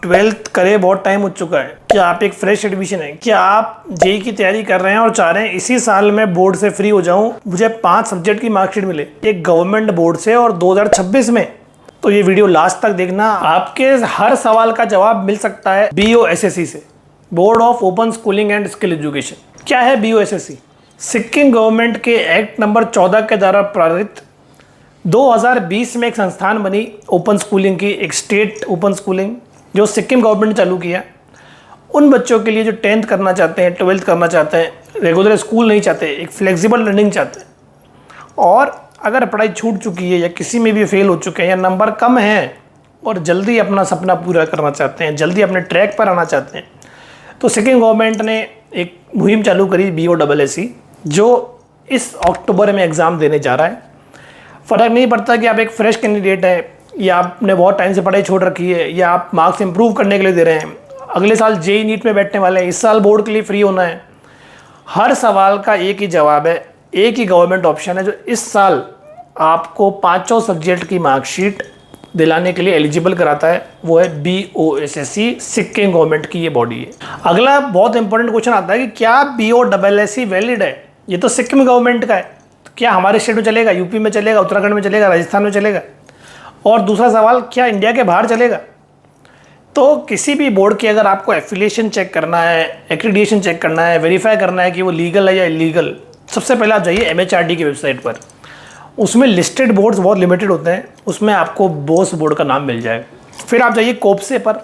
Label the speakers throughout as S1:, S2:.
S1: Twelfth करे बहुत time हो चुका है, क्या आप एक फ्रेश एडमिशन है, क्या आप जेई की तैयारी कर रहे हैं और चाह रहे हैं इसी साल में बोर्ड से फ्री हो जाऊं, मुझे 5 सब्जेक्ट की मार्कशीट मिले एक गवर्नमेंट बोर्ड से और 2026 में, तो ये वीडियो लास्ट तक देखना। आपके हर सवाल का जवाब मिल सकता है BOSSC से, board of open schooling and skill education. क्या है BOSSC? सिक्किम गवर्नमेंट के एक्ट नंबर 14 के द्वारा प्रारित 2020 में एक संस्थान बनी ओपन स्कूलिंग की, एक स्टेट ओपन स्कूलिंग जो सिक्किम गवर्नमेंट ने चालू किया। उन बच्चों के लिए जो 10th करना चाहते हैं, 12th करना चाहते हैं, रेगुलर स्कूल नहीं चाहते, एक फ्लेक्सिबल लर्निंग चाहते हैं, और अगर पढ़ाई छूट चुकी है या किसी में भी फेल हो चुके हैं या नंबर कम है और जल्दी अपना सपना पूरा करना चाहते हैं, जल्दी अपने ट्रैक पर आना चाहते हैं, तो सिक्किम गवर्नमेंट ने एक मुहिम चालू करी BOSSC, जो इस अक्टूबर में एग्ज़ाम देने जा रहा है। फ़र्क नहीं पड़ता कि आप एक फ्रेश कैंडिडेट हैं या आपने बहुत टाइम से पढ़ाई छोड़ रखी है या आप मार्क्स इंप्रूव करने के लिए दे रहे हैं, अगले साल जेई नीट में बैठने वाले हैं, इस साल बोर्ड के लिए फ्री होना है। हर सवाल का एक ही जवाब है, एक ही गवर्नमेंट ऑप्शन है जो इस साल आपको 5 सब्जेक्ट की मार्कशीट दिलाने के लिए एलिजिबल कराता है, वो है BOSSC, सिक्किम गवर्नमेंट की ये बॉडी है। अगला बहुत इंपॉर्टेंट क्वेश्चन आता है कि क्या BOSSC वैलिड है? ये तो सिक्किम गवर्नमेंट का है, तो क्या हमारे स्टेट में चलेगा, यूपी में चलेगा, उत्तराखंड में चलेगा, राजस्थान में चलेगा? और दूसरा सवाल, क्या इंडिया के बाहर चलेगा? तो किसी भी बोर्ड की अगर आपको एफिलिएशन चेक करना है, एक्रीडिटेशन चेक करना है, वेरीफाई करना है कि वो लीगल है या इलीगल, सबसे पहले आप जाइए MHRD की वेबसाइट पर। उसमें लिस्टेड बोर्ड्स बहुत लिमिटेड होते हैं, उसमें आपको बोस बोर्ड का नाम मिल जाएगा। फिर आप जाइए कोप्से पर,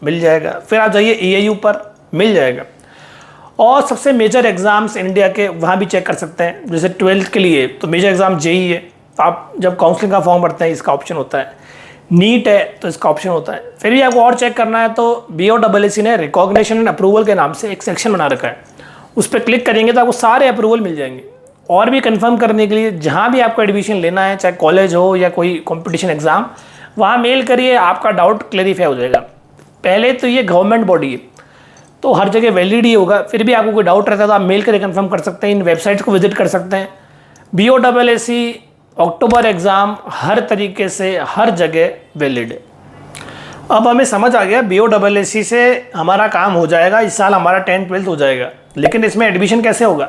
S1: मिल जाएगा। फिर आप जाइए EIU पर, मिल जाएगा। और सबसे मेजर एग्ज़ाम्स इंडिया के वहाँ भी चेक कर सकते हैं। जैसे 12th के लिए तो मेजर एग्ज़ाम JEE है, आप जब काउंसलिंग का फॉर्म भरते हैं इसका ऑप्शन होता है। नीट है तो इसका ऑप्शन होता है। फिर भी आपको और चेक करना है तो BOSSC ने रिकॉग्निशन एंड अप्रूवल के नाम से एक सेक्शन बना रखा है, उस पर क्लिक करेंगे तो आपको सारे अप्रूवल मिल जाएंगे। और भी कंफर्म करने के लिए जहाँ भी आपको एडमिशन लेना है, चाहे कॉलेज हो या कोई कंपटीशन एग्ज़ाम, वहाँ मेल करिए, आपका डाउट क्लेरिफाई हो जाएगा। पहले तो ये गवर्नमेंट बॉडी है तो हर जगह वैलिड ही होगा, फिर भी आपको कोई डाउट रहता है तो आप मेल करके कंफर्म कर सकते हैं, इन वेबसाइट्स को विजिट कर सकते हैं। BOSSC अक्टूबर एग्ज़ाम हर तरीके से हर जगह वैलिड है। अब हमें समझ आ गया BOSSC से हमारा काम हो जाएगा, इस साल हमारा 10th 12th हो जाएगा, लेकिन इसमें एडमिशन कैसे होगा,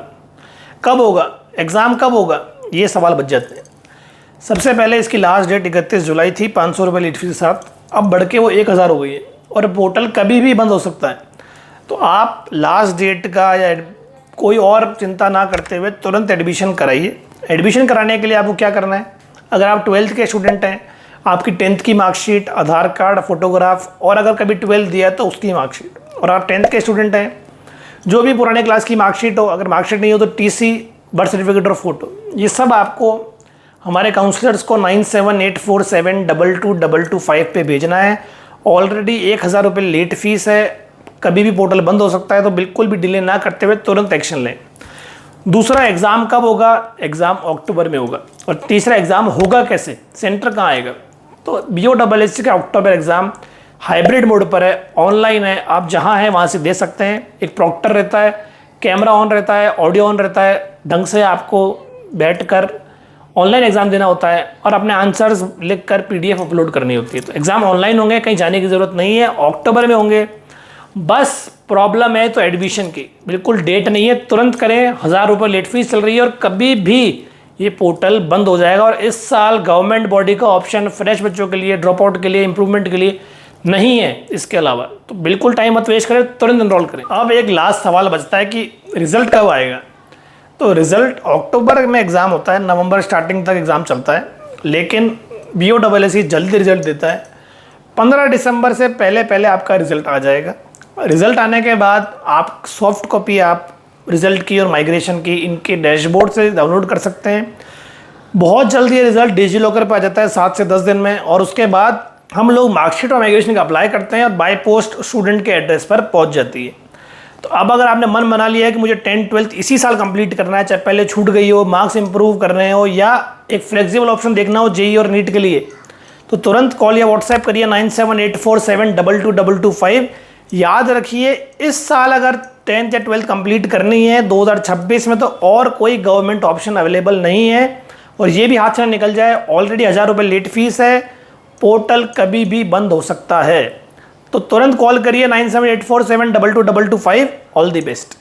S1: कब होगा, एग्ज़ाम कब होगा, ये सवाल बच जाते हैं। सबसे पहले इसकी लास्ट डेट 31 जुलाई थी 500 रुपये लेट फीस के साथ, अब बढ़ के वो 1000 हो गई है और पोर्टल कभी भी बंद हो सकता है। तो आप लास्ट डेट का या कोई और चिंता ना करते हुए तुरंत एडमिशन कराइए। एडमिशन कराने के लिए आपको क्या करना है, अगर आप 12th के स्टूडेंट हैं, आपकी 10th की मार्कशीट, आधार कार्ड, फोटोग्राफ, और अगर कभी 12th दिया है तो उसकी मार्कशीट, और आप 10th के स्टूडेंट हैं, जो भी पुराने क्लास की मार्कशीट हो, अगर मार्कशीट नहीं हो तो TC, बर्थ सर्टिफिकेट और फोटो, ये सब आपको हमारे काउंसलर्स को 9784722225 पे भेजना है। ऑलरेडी 1000 रुपये लेट फीस है, कभी भी पोर्टल बंद हो सकता है, तो बिल्कुल भी डिले ना करते हुए तुरंत एक्शन लें। दूसरा, एग्ज़ाम कब होगा, एग्ज़ाम अक्टूबर में होगा। और तीसरा, एग्ज़ाम होगा कैसे, सेंटर कहाँ आएगा, तो BOSSC का अक्टूबर एग्ज़ाम हाइब्रिड मोड पर है, ऑनलाइन है, आप जहाँ हैं वहाँ से दे सकते हैं। एक प्रॉक्टर रहता है, कैमरा ऑन रहता है, ऑडियो ऑन रहता है, ढंग से आपको बैठकर ऑनलाइन एग्ज़ाम देना होता है और अपने आंसर्स लिखकर PDF अपलोड करनी होती है। तो एग्ज़ाम ऑनलाइन होंगे, कहीं जाने की ज़रूरत नहीं है, अक्टूबर में होंगे। बस प्रॉब्लम है तो एडमिशन की, बिल्कुल डेट नहीं है, तुरंत करें। 1000 रुपये लेट फीस चल रही है और कभी भी ये पोर्टल बंद हो जाएगा। और इस साल गवर्नमेंट बॉडी का ऑप्शन फ्रेश बच्चों के लिए, ड्रॉप आउट के लिए, इंप्रूवमेंट के लिए नहीं है इसके अलावा, तो बिल्कुल टाइम मत वेस्ट करें, तुरंत एनरोल करें। अब एक लास्ट सवाल बचता है कि रिज़ल्ट कब आएगा। तो रिज़ल्ट अक्टूबर में एग्ज़ाम होता है, नवंबर स्टार्टिंग तक एग्ज़ाम चलता है, लेकिन BOSSC जल्दी रिज़ल्ट देता है। 15 दिसंबर से पहले आपका रिज़ल्ट आ जाएगा। रिज़ल्ट आने के बाद आप सॉफ्ट कॉपी आप रिज़ल्ट की और माइग्रेशन की इनके डैशबोर्ड से डाउनलोड कर सकते हैं। बहुत जल्दी ये रिज़ल्ट डिजिलॉकर पर आ जाता है 7 से 10 दिन में, और उसके बाद हम लोग मार्कशीट और माइग्रेशन का अप्लाई करते हैं और बाय पोस्ट स्टूडेंट के एड्रेस पर पहुंच जाती है। तो अब अगर आपने मन बना लिया है कि मुझे 10th 12th इसी साल कंप्लीट करना है, चाहे पहले छूट गई हो, मार्क्स इंप्रूव करने हो, या एक फ्लेक्सिबल ऑप्शन देखना हो JEE और नीट के लिए, तो तुरंत कॉल या व्हाट्सएप करिए 9784722225। याद रखिए, इस साल अगर 10th या 12th कंप्लीट करनी है 2026 में, तो और कोई गवर्नमेंट ऑप्शन अवेलेबल नहीं है। और ये भी हाथ से निकल जाए, ऑलरेडी 1000 रुपये लेट फीस है, पोर्टल कभी भी बंद हो सकता है। तो तुरंत कॉल करिए 9784722225। All the best.